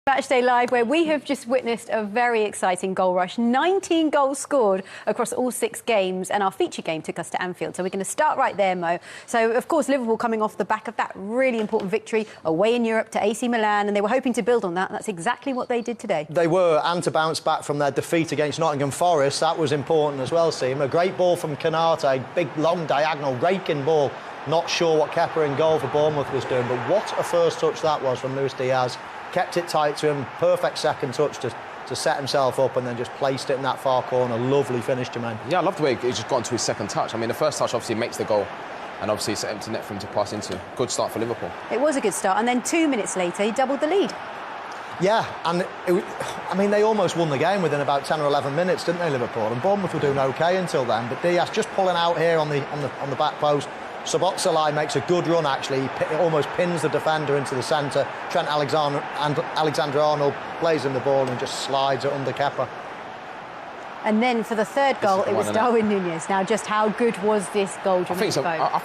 Matchday Live, where we have just witnessed a very exciting goal rush. 19 goals scored across all 6 games, and our feature game took us to Anfield. So we're going to start right there, Mo. So, of course, Liverpool coming off the back of that really important victory away in Europe to AC Milan, and they were hoping to build on that. And that's exactly what they did today. They were, and to bounce back from their defeat against Nottingham Forest, that was important as well, Seam. A great ball from Konate, big, long, diagonal, raking ball. Not sure what Kepa in goal for Bournemouth was doing, but what a first touch that was from Luis Diaz. Kept it tight to him, perfect second touch to set himself up, and then just placed it in that far corner. Lovely finish, Jermaine. Yeah, I love the way he just got into his second touch. I mean, the first touch obviously makes the goal, and obviously it's an empty net for him to pass into. Good start for Liverpool. It was a good start, and then 2 minutes later, he doubled the lead. Yeah, and I mean, they almost won the game within about 10 or 11 minutes, didn't they, Liverpool? And Bournemouth were doing OK until then, but Diaz just pulling out here on the back post. Szoboszlai makes a good run, actually. He almost pins the defender into the centre. Trent Alexander-Arnold plays him the ball and just slides it under Kepa. And then for the third goal, it was Darwin Nunez. Now, just how good was this goal? I think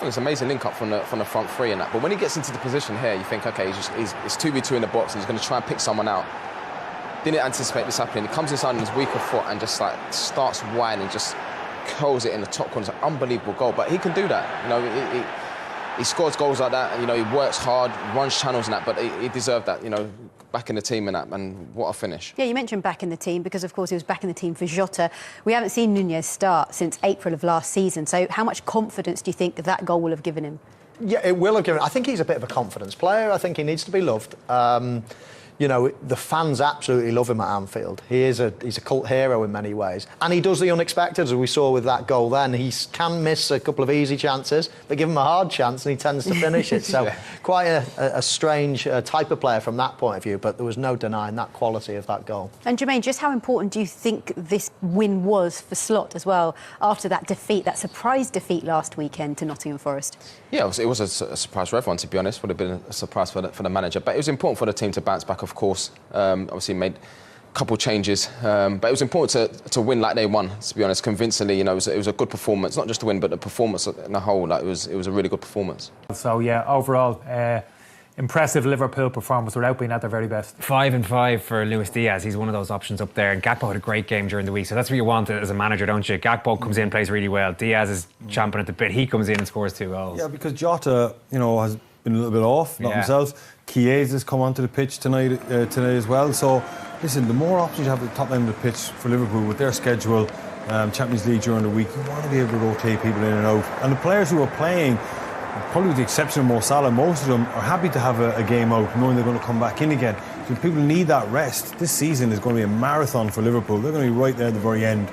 it's an amazing link-up from the front three and that. But when he gets into the position here, you think, OK, it's 2v2 in the box and he's going to try and pick someone out. Didn't anticipate this happening. He comes inside on his weaker foot and just like starts wide and just curls it in the top corner. It's an unbelievable goal, but he can do that. You know, he scores goals like that, and you know he works hard, runs channels and that. But he deserved that. You know, back in the team and that, and what a finish. Yeah, you mentioned back in the team because, of course, he was back in the team for Jota. We haven't seen Nunez start since April of last season. So, how much confidence do you think that goal will have given him? Yeah, it will have given. I think he's a bit of a confidence player. I think he needs to be loved. You know, the fans absolutely love him at Anfield. He's a cult hero in many ways. And he does the unexpected, as we saw with that goal then. He can miss a couple of easy chances, but give him a hard chance and he tends to finish it. So quite a strange type of player from that point of view, but there was no denying that quality of that goal. And Jermaine, just how important do you think this win was for Slot as well, after that defeat, that surprise defeat last weekend to Nottingham Forest? Yeah, it was a surprise for everyone, to be honest. Would have been a surprise for the manager. But it was important for the team to bounce back, of course. Obviously made a couple of changes, but it was important to win like they won, to be honest, convincingly. You know, it was a good performance, not just to win, but the performance in the whole. Like, it was a really good performance. So yeah, overall, impressive Liverpool performance without being at their very best. 5 and 5 for Luis Diaz. He's one of those options up there. And Gakpo had a great game during the week, so that's what you want as a manager, don't you? Gakpo comes in, plays really well. Diaz is champing at the bit. He comes in and scores 2 goals. Yeah, because Jota, you know, has been a little bit off, not himself. Chiesa has come onto the pitch tonight as well. So, listen, the more options you have at the top end of the pitch for Liverpool with their schedule, Champions League during the week, you want to be able to rotate people in and out. And the players who are playing, probably with the exception of Mo Salah, most of them are happy to have a game out, knowing they're going to come back in again. So people need that rest. This season is going to be a marathon for Liverpool. They're going to be right there at the very end.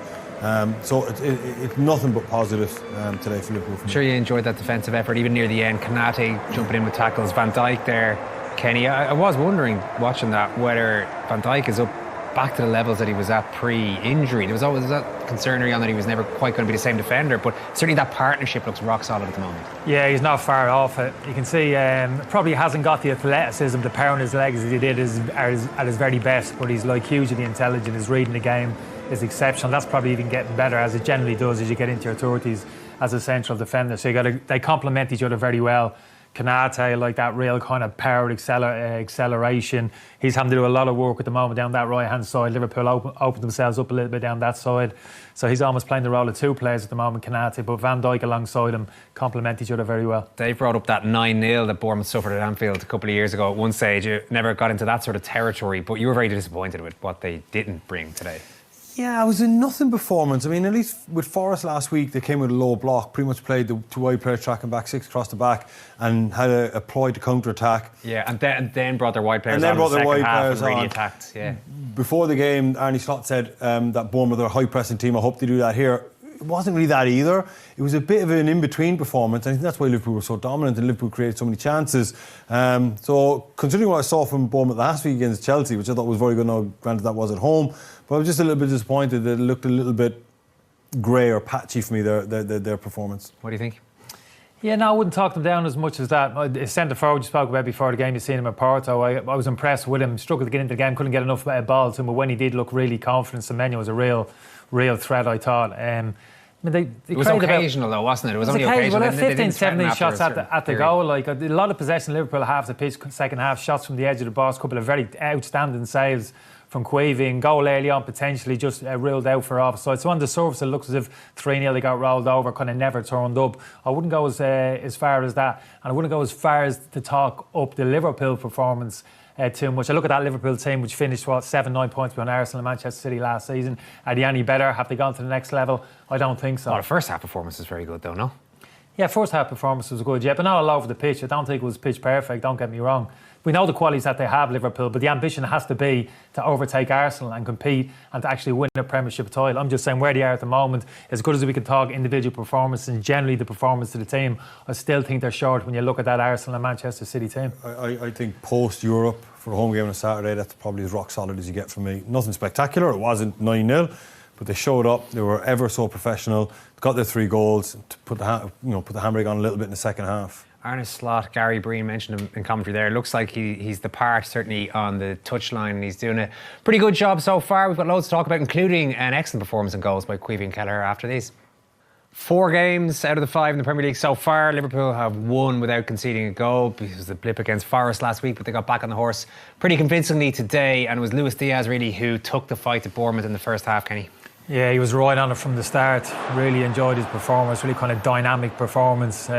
So it's nothing but positive today for Liverpool. I'm sure you enjoyed that defensive effort, even near the end. Konate jumping in with tackles, Van Dijk there. Kenny, I was wondering, watching that, whether Van Dijk is up back to the levels that he was at pre-injury. There was always that concern around that he was never quite going to be the same defender, but certainly that partnership looks rock solid at the moment. Yeah, he's not far off it. You can see probably hasn't got the athleticism, the power in his legs as he did at his very best, but he's like hugely intelligent. His reading the game is exceptional. That's probably even getting better, as it generally does as you get into your 30s as a central defender. So they complement each other very well. Konate, like that real kind of power acceleration. He's having to do a lot of work at the moment down that right-hand side. Liverpool opened themselves up a little bit down that side. So he's almost playing the role of 2 players at the moment, Konate, but Van Dijk alongside him complement each other very well. Dave brought up that 9-0 that Bournemouth suffered at Anfield a couple of years ago. At one stage, it never got into that sort of territory, but you were very disappointed with what they didn't bring today. Yeah, it was a nothing performance. I mean, at least with Forest last week, they came with a low block, pretty much played the 2 wide players tracking back 6 across the back, and had a ploy to counter-attack. Yeah, and then brought their wide players on in the second half and really attacked. Yeah. Before the game, Arne Slot said that Bournemouth are a high-pressing team. I hope they do that here. It wasn't really that either. It was a bit of an in-between performance. I think that's why Liverpool were so dominant and Liverpool created so many chances. So, considering what I saw from Bournemouth last week against Chelsea, which I thought was very good, now granted that was at home, but I was just a little bit disappointed that it looked a little bit grey or patchy for me, their performance. What do you think? Yeah, no, I wouldn't talk them down as much as that. The centre forward you spoke about before the game, you've seen him at Porto. I was impressed with him. Struggled to get into the game, couldn't get enough ball to him, but when he did look really confident, Semenyo was a real threat, I thought. I mean, it was occasional though, wasn't it? It was only occasional. Well, 15, 17 shots at the goal. Like a lot of possession, Liverpool half the pitch, second half, shots from the edge of the box, a couple of very outstanding saves from Queevy, and goal early on potentially just ruled out for offside. So on the surface it looks as if 3-0 they got rolled over, kind of never turned up. I wouldn't go as far as that, and I wouldn't go as far as to talk up the Liverpool performance too much. I look at that Liverpool team which finished 7-9 points behind Arsenal and Manchester City last season. Are they any better? Have they gone to the next level? I don't think so. Well, the first half performance was very good though, no? Yeah, first half performance was good, yeah, but not all over the pitch. I don't think it was pitch perfect, don't get me wrong. We know the qualities that they have, Liverpool, but the ambition has to be to overtake Arsenal and compete and to actually win a Premiership title. I'm just saying where they are at the moment, as good as we can talk individual performance and generally the performance of the team, I still think they're short when you look at that Arsenal and Manchester City team. I think post-Europe, for a home game on a Saturday, that's probably as rock solid as you get from me. Nothing spectacular, it wasn't 9-0, but they showed up, they were ever so professional, got their 3 goals, to put the handbrake on a little bit in the second half. Arne Slot, Gary Breen mentioned him in commentary there. It looks like he's the part, certainly on the touchline, and he's doing a pretty good job so far. We've got loads to talk about, including an excellent performance in goals by Queevy and Kelleher after these. 4 games out of the 5 in the Premier League so far. Liverpool have won without conceding a goal. It was a blip against Forest last week, but they got back on the horse pretty convincingly today, and it was Luis Diaz really who took the fight to Bournemouth in the first half, Kenny. Yeah, he was right on it from the start. Really enjoyed his performance, really kind of dynamic performance.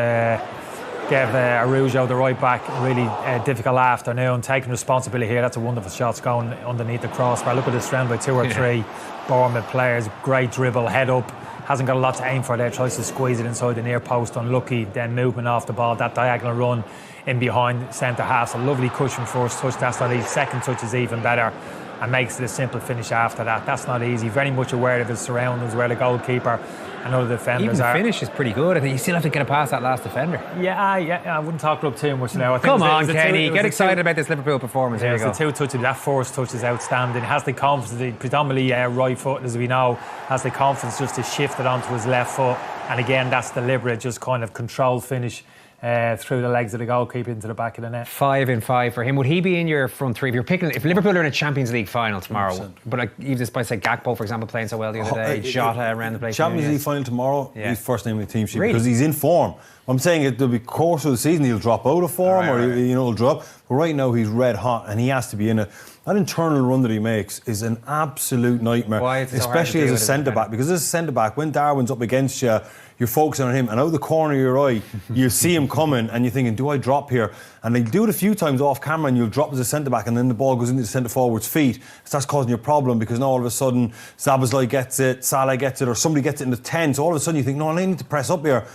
Gave Arujo, the right back, really difficult afternoon, taking responsibility here. That's a wonderful shot going underneath the crossbar. Look at this round by 2 or 3 Bournemouth players. Great dribble, head up. Hasn't got a lot to aim for there. Tries to squeeze it inside the near post. Unlucky. Then movement off the ball. That diagonal run in behind centre half. A lovely cushion first touch. That's not easy. Second touch is even better, and makes it a simple finish after that. That's not easy. Very much aware of his surroundings, where the goalkeeper and other defenders are. Even the finish is pretty good. I think you still have to get past that last defender. Yeah, I wouldn't talk it up too much now. I think Come on, Kenny, get excited about this Liverpool performance. Yeah, it's the 2 touches. That first touch is outstanding. Has the confidence, predominantly right foot, as we know, has the confidence just to shift it onto his left foot. And again, that's deliberate, just kind of controlled finish through the legs of the goalkeeper into the back of the net. 5 in 5 for him. Would he be in your front 3? If you're picking, if Liverpool are in a Champions League final tomorrow, 100%. But like even despite say Gakpo, for example, playing so well the other day, Jota around the place. Champions League final tomorrow, he's first name in the team sheet because he's in form. I'm saying there'll be course of the season he'll drop out of form he'll drop. But right now he's red hot and he has to be in it. That internal run that he makes is an absolute nightmare, especially as a centre back. Because as a centre back, when Darwin's up against you, you're focusing on him, and out of the corner of your eye, you see him coming, and you're thinking, do I drop here? And they do it a few times off camera, and you'll drop as a centre back, and then the ball goes into the centre forward's feet. That's causing you a problem because now all of a sudden Szoboszlai gets it, Salah gets it, or somebody gets it in the 10. So all of a sudden you think, no, I need to press up here.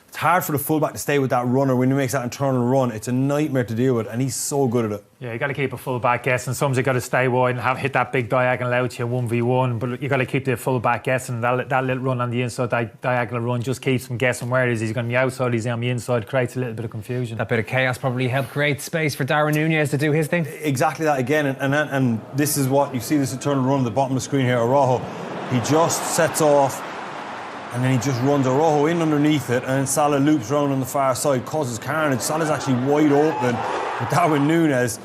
It's hard for the fullback to stay with that runner when he makes that internal run. It's a nightmare to deal with, and he's so good at it. Yeah, you got to keep a fullback guessing. Sometimes you got to stay wide and hit that big diagonal out to you 1v1. But you got to keep the fullback guessing. That little run on the inside, that diagonal run, just keeps him guessing where it is. He's going to be outside, he's on the inside. Creates a little bit of confusion. That bit of chaos probably helped create space for Darwin Nunez to do his thing. Exactly that again, and this is what you see. This internal run at the bottom of the screen here. Araujo, he just sets off. And then he just runs Araujo in underneath it, and then Salah loops round on the far side, causes carnage. Salah's actually wide open, but Darwin Nunez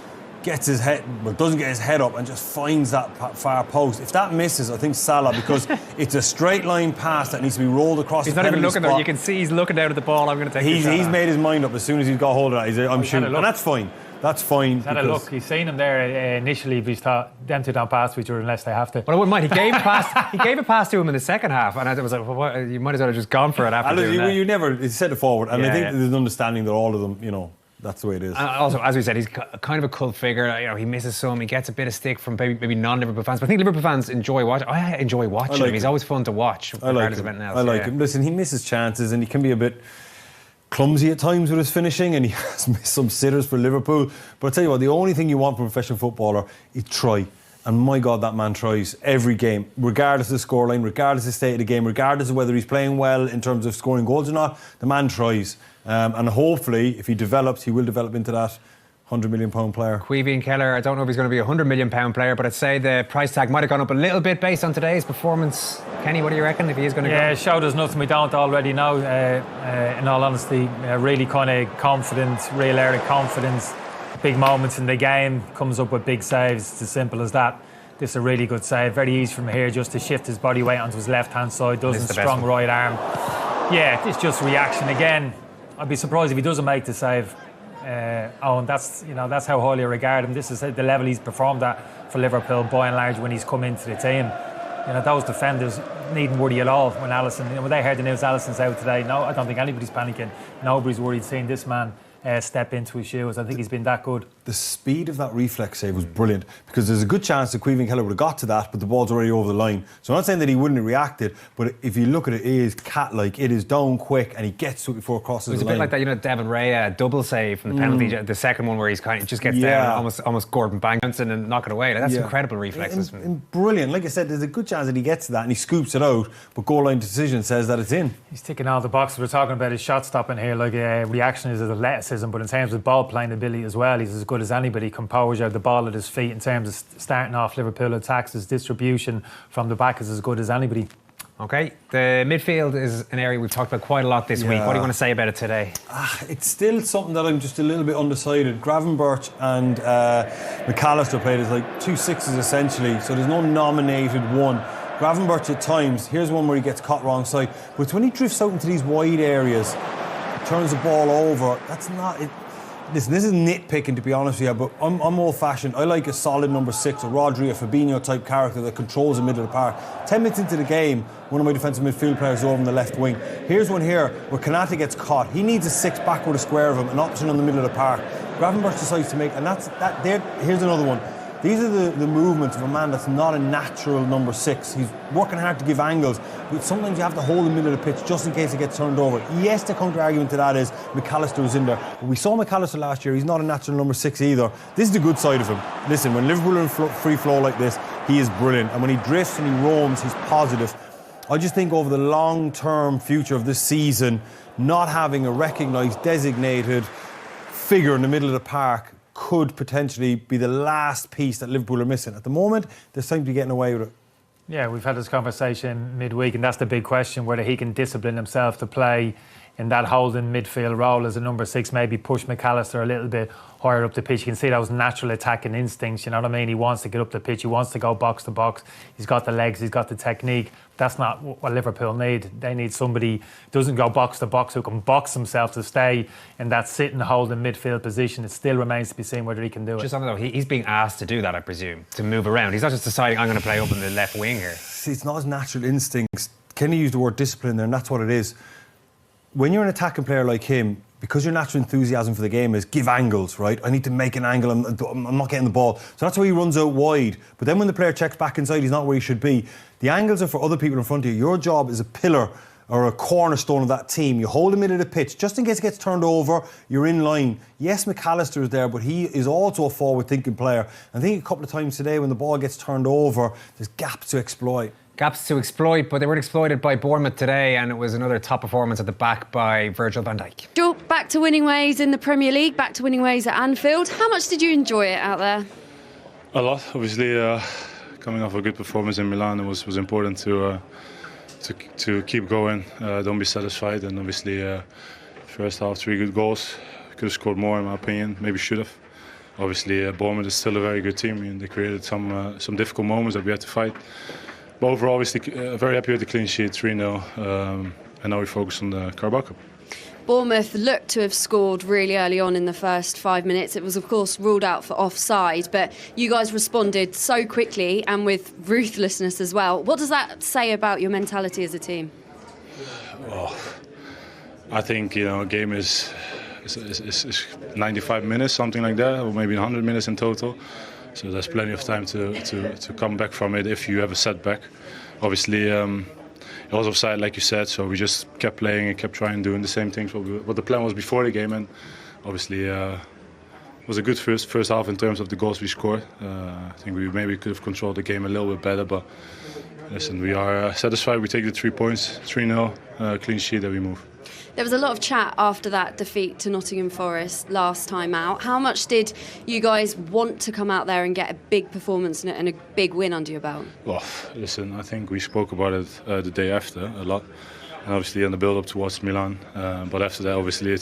gets his head, but doesn't get his head up, and just finds that far post. If that misses, I think Salah, because it's a straight line pass that needs to be rolled across. He's the not even looking spot. there. You can see he's looking down at the ball. I'm going to take. He's made his mind up as soon as he's got hold of that. I'm shooting, and that's fine. That's fine. He's had a look. He's seen him there initially, but he's thought them two don't pass to each other unless they have to. But I wouldn't mind. He gave a pass. He gave a pass to him in the second half, and I was like, well, you might as well have just gone for it after doing that. You never set it forward, and I think there's an understanding that all of them, that's the way it is. And also, as we said, he's kind of a cult figure. He misses some. He gets a bit of stick from maybe non-Liverpool fans. But I think Liverpool fans enjoy watching. I enjoy watching him. He's always fun to watch. I like him. Listen, he misses chances, and he can be a bit clumsy at times with his finishing, and he has missed some sitters for Liverpool. But I tell you what, the only thing you want from a professional footballer is try. And my God, that man tries every game, regardless of the scoreline, regardless of the state of the game, regardless of whether he's playing well in terms of scoring goals or not. The man tries. And hopefully, if he develops, he will develop into that £100 million player. Queevy and Kelleher, I don't know if he's going to be a £100 million player, but I'd say the price tag might have gone up a little bit based on today's performance. Kenny, what do you reckon if he is going to go? Yeah, showed us nothing we don't already know. In all honesty, really kind of confident, real air of confidence. Big moments in the game, comes up with big saves. It's as simple as that. This is a really good save. Very easy from here just to shift his body weight onto his left-hand side. Doesn't strong right arm. Yeah, it's just reaction again. I'd be surprised if he doesn't make the save. And that's how highly I regard him. This is the level he's performed at for Liverpool by and large when he's come into the team. Those defenders needn't worry at all when Alisson. When they heard the news Alisson's out today, no, I don't think anybody's panicking. Nobody's worried seeing this man step into his shoes. I think he's been that good. The speed of that reflex save was brilliant, because there's a good chance that Caoimhín Kelleher would have got to that, but the ball's already over the line. So I'm not saying that he wouldn't have reacted, but if you look at it, it is cat-like. It is down quick, and he gets to it before it crosses the line. It was a bit like that, Devin Ray double save from the penalty, the second one where he's kind of just gets down, almost Gordon Banks and knock it away. That's incredible reflexes. Brilliant. Like I said, there's a good chance that he gets to that and he scoops it out, but goal line decision says that it's in. He's ticking all the boxes. We're talking about his shot stopping here, reaction is his athleticism, but in terms of ball playing ability as well, he's as good as anybody. Composure, the ball at his feet in terms of starting off Liverpool attacks, his distribution from the back is as good as anybody. Okay, the midfield is an area we've talked about quite a lot this week. What do you want to say about it today? It's still something that I'm just a little bit undecided. Gravenberch and McAllister played as like 2 6s essentially, so there's no nominated one. Gravenberch at times, here's one where he gets caught wrong side, but it's when he drifts out into these wide areas, turns the ball over, that's not it. Listen, this is nitpicking, to be honest with you, but I'm old-fashioned. I like a solid number 6, a Rodri, a Fabinho type character that controls the middle of the park. 10 minutes into the game, one of my defensive midfield players is over on the left wing. Here's one here where Konate gets caught. He needs a 6 back with a square of him, an option on the middle of the park. Gravenberch decides to make, and here's another one. These are the movements of a man that's not a natural number 6. He's working hard to give angles, but sometimes you have to hold the middle of the pitch just in case it gets turned over. Yes, the counter-argument to that is McAllister was in there. But we saw McAllister last year. He's not a natural number 6 either. This is the good side of him. Listen, when Liverpool are in free flow like this, he is brilliant. And when he drifts and he roams, he's positive. I just think over the long-term future of this season, not having a recognised, designated figure in the middle of the park could potentially be the last piece that Liverpool are missing. At the moment, they seem to be getting away with it. Yeah, we've had this conversation midweek, and that's the big question, whether he can discipline himself to play in that holding midfield role as a number 6, maybe push McAllister a little bit higher up the pitch. You can see those natural attacking instincts, you know what I mean? He wants to get up the pitch, he wants to go box to box. He's got the legs, he's got the technique. That's not what Liverpool need. They need somebody who doesn't go box to box, who can box himself to stay in that sitting, holding midfield position. It still remains to be seen whether he can do it. Just on that, he's being asked to do that, I presume, to move around. He's not just deciding, I'm going to play up in the left wing here. See, it's not his natural instincts. Kenny used the word discipline there, and that's what it is. When you're an attacking player like him, because your natural enthusiasm for the game is give angles, right? I need to make an angle, I'm not getting the ball. So that's why he runs out wide. But then when the player checks back inside, he's not where he should be. The angles are for other people in front of you. Your job is a pillar or a cornerstone of that team. You hold him into the pitch. Just in case it gets turned over, you're in line. Yes, McAllister is there, but he is also a forward-thinking player. I think a couple of times today when the ball gets turned over, there's gaps to exploit. Gaps to exploit, but they weren't exploited by Bournemouth today, and it was another top performance at the back by Virgil van Dijk. Joel, back to winning ways in the Premier League, back to winning ways at Anfield. How much did you enjoy it out there? A lot, obviously. Coming off a good performance in Milan, it was important to keep going. Don't be satisfied, and obviously, first half 3 good goals. Could have scored more, in my opinion. Maybe should have. Obviously, Bournemouth is still a very good team, and they created some difficult moments that we had to fight. But overall, obviously, very happy with the clean sheet, 3-0, and now we focus on the Carabao Cup. Bournemouth looked to have scored really early on in the first 5 minutes. It was, of course, ruled out for offside, but you guys responded so quickly and with ruthlessness as well. What does that say about your mentality as a team? Well, I think, a game is 95 minutes, something like that, or maybe 100 minutes in total. So there's plenty of time to come back from it if you have a setback. Obviously, it was offside, like you said, so we just kept playing and kept trying, doing the same things what the plan was before the game, and obviously it was a good first half in terms of the goals we scored. I think we maybe could have controlled the game a little bit better, but listen, we are satisfied. We take the 3 points, 3-0, clean sheet, and we move. There was a lot of chat after that defeat to Nottingham Forest last time out. How much did you guys want to come out there and get a big performance and a big win under your belt? Well, listen, I think we spoke about it the day after a lot, and obviously in the build-up towards Milan. But after that, obviously,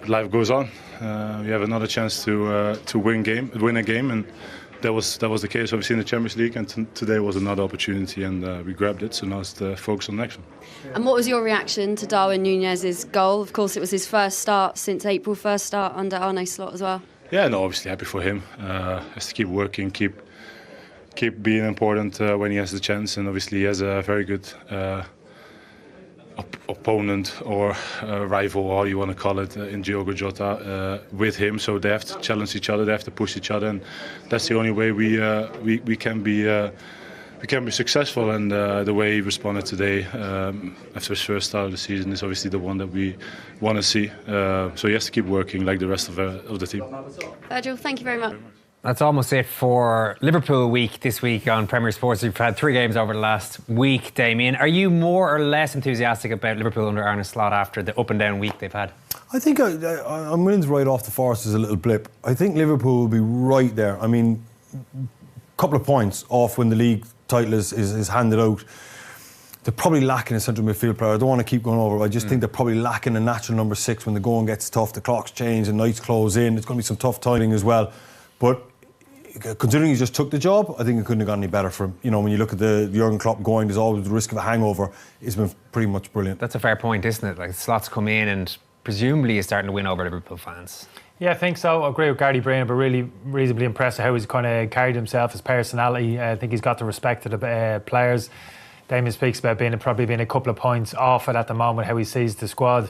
life goes on. We have another chance to win a game, and that was the case obviously in the Champions League, and today was another opportunity, and we grabbed it. So now it's the focus on the next one. And what was your reaction to Darwin Nunez's goal? Of course, it was his first start since April, first start under Arne Slot as well. Yeah, no, obviously happy for him. Has to keep working, keep being important when he has the chance, and obviously he has a very good opponent or rival, or how you want to call it, in Diogo Jota with him. So they have to challenge each other, they have to push each other, and that's the only way we can be successful. And the way he responded today after his first start of the season is obviously the one that we want to see. So he has to keep working like the rest of the team. Virgil, thank you very much. That's almost it for Liverpool week this week on Premier Sports. We've had 3 games over the last week, Damien. Are you more or less enthusiastic about Liverpool under Arne Slot after the up and down week they've had? I think I'm willing to write off the Forest as a little blip. I think Liverpool will be right there. I mean, a couple of points off when the league title is handed out. They're probably lacking a central midfield player. I don't want to keep going over it. I just think they're probably lacking a natural number 6 when the going gets tough, the clocks change and nights close in. It's going to be some tough timing as well. But considering he just took the job, I think it couldn't have gone any better for him. You know, when you look at the Jurgen Klopp going, there's always the risk of a hangover. It's been pretty much brilliant. That's a fair point, isn't it? Like, Slot's come in and presumably is starting to win over Liverpool fans. Yeah, I think so. I agree with Gary Breen, but really reasonably impressed with how he's kind of carried himself, his personality. I think he's got the respect of the players. Damien speaks about probably being a couple of points off it at the moment, how he sees the squad.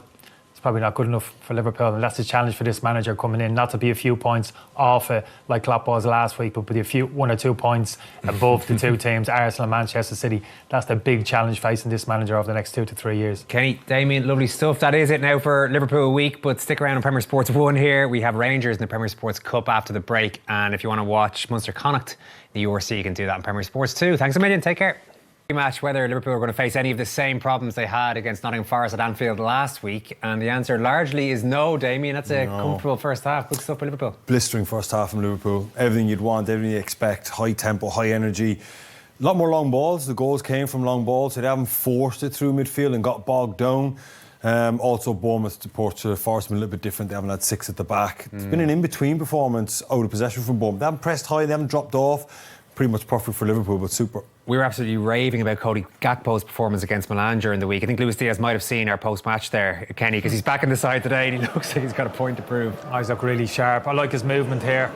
It's probably not good enough for Liverpool, and that's the challenge for this manager coming in, not to be a few points off it like Klopp was last week, but be 1 or 2 points above the 2 teams, Arsenal and Manchester City. That's the big challenge facing this manager over the next 2 to 3 years. Kenny, Damien, lovely stuff. That is it now for Liverpool week, but stick around on Premier Sports 1 here. We have Rangers in the Premier Sports Cup after the break, and if you want to watch Munster Connacht, the URC, you can do that on Premier Sports 2. Thanks a million, take care. Match whether Liverpool are going to face any of the same problems they had against Nottingham Forest at Anfield last week, and the answer largely is no. Damien, that's a comfortable first half. Good stuff for Liverpool. Blistering first half from Liverpool. Everything you'd want, everything you expect. High tempo, high energy. A lot more long balls. The goals came from long balls, so they haven't forced it through midfield and got bogged down. Also, Bournemouth to Forest been a little bit different. They haven't had 6 at the back. It's been an in-between performance out of possession from Bournemouth. They haven't pressed high, they haven't dropped off. Pretty much perfect for Liverpool, but super. We were absolutely raving about Cody Gakpo's performance against Milan during the week. I think Luis Diaz might have seen our post-match there, Kenny, because he's back in the side today and he looks like he's got a point to prove. He's look really sharp. I like his movement here.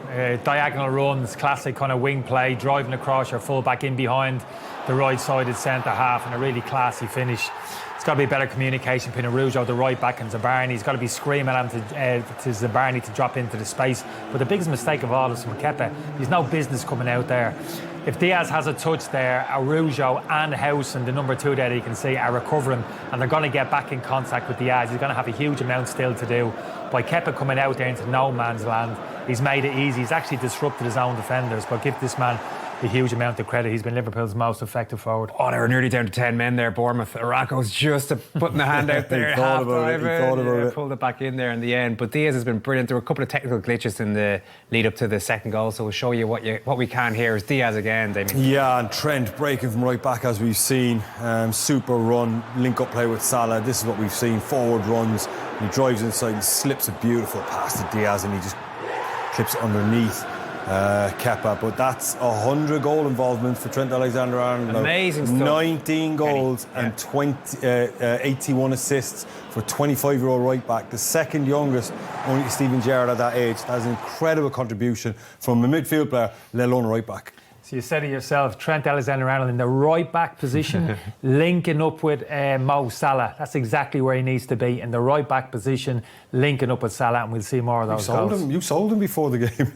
Diagonal runs, classic kind of wing play, driving across your full-back in behind the right-sided centre-half, and a really classy finish. It's got to be better communication between Araujo, the right back, and Zabarni. He's got to be screaming at him to Zabarni to drop into the space. But the biggest mistake of all is from Kepa. He's no business coming out there. If Diaz has a touch there, Araujo and Howson, the number 2 there that you can see, are recovering, and they're going to get back in contact with Diaz. He's going to have a huge amount still to do. By Kepa coming out there into no man's land, he's made it easy. He's actually disrupted his own defenders. But give this man a huge amount of credit. He's been Liverpool's most effective forward. Oh, they were nearly down to 10 men there, Bournemouth. Arako's just putting the hand out there. He thought about it. Pulled it back in there in the end. But Diaz has been brilliant. There were a couple of technical glitches in the lead up to the second goal, so we'll show you what we can here. Is Diaz again, Damien? Yeah, and Trent breaking from right back as we've seen. Super run, link up play with Salah. This is what we've seen. Forward runs. He drives inside and slips a beautiful pass to Diaz, and he just clips it underneath Kepa. But that's 100 goal involvement for Trent Alexander-Arnold. Amazing stuff. 19 goals and 81 assists for a 25-year-old right back, the second youngest, only Steven Gerrard at that age. That's an incredible contribution from a midfield player, let alone a right back. So you said it yourself, Trent Alexander-Arnold in the right back position, linking up with Mo Salah. That's exactly where he needs to be, in the right back position, linking up with Salah, and we'll see more of those goals. You sold him before the game.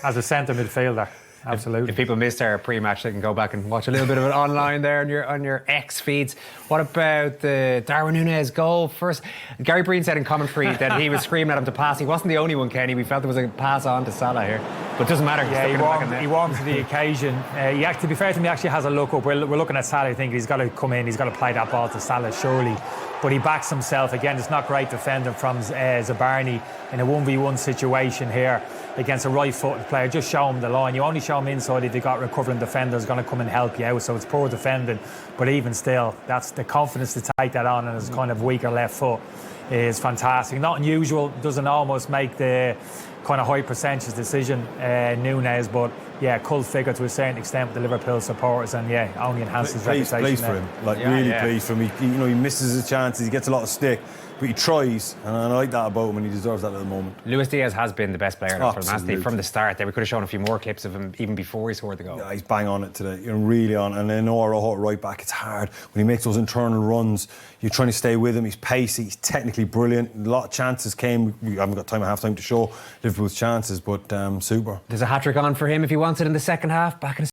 As a centre midfielder. Absolutely. If people missed our pre-match, they can go back and watch a little bit of it online there on your X feeds. What about the Darwin Nunez goal first? Gary Breen said in commentary that he was screaming at him to pass. He wasn't the only one, Kenny. We felt there was a pass on to Salah here, but it doesn't matter. Yeah, he warmed to the occasion. To be fair to him, he actually has a look up. We're looking at Salah. I think he's got to come in. He's got to play that ball to Salah, surely. But he backs himself. Again, it's not great defending from Zabarni in a 1v1 situation here against a right-footed player. Just show him the line. You only show him inside if you've got recovering defenders going to come and help you out. So it's poor defending. But even still, that's the confidence to take that on, and his kind of weaker left foot is fantastic. Not unusual. Doesn't almost make the kind of high percentage decision, Nunez, but yeah, cult figure to a certain extent with the Liverpool supporters, and yeah, only enhances his reputation. Pleased for him, really pleased for him. He misses his chances, he gets a lot of stick, but he tries, and I like that about him, and he deserves that little moment. Luis Diaz has been the best player for them, hasn't he, from the start. There, we could have shown a few more clips of him even before he scored the goal. Yeah, he's bang on it today, really on. And then Rojo at right back, it's hard when he makes those internal runs. You're trying to stay with him. He's pacey, he's technically brilliant. A lot of chances came. We haven't got time at half time to show Liverpool's chances, but super. There's a hat-trick on for him if he wants it in the second half. Back in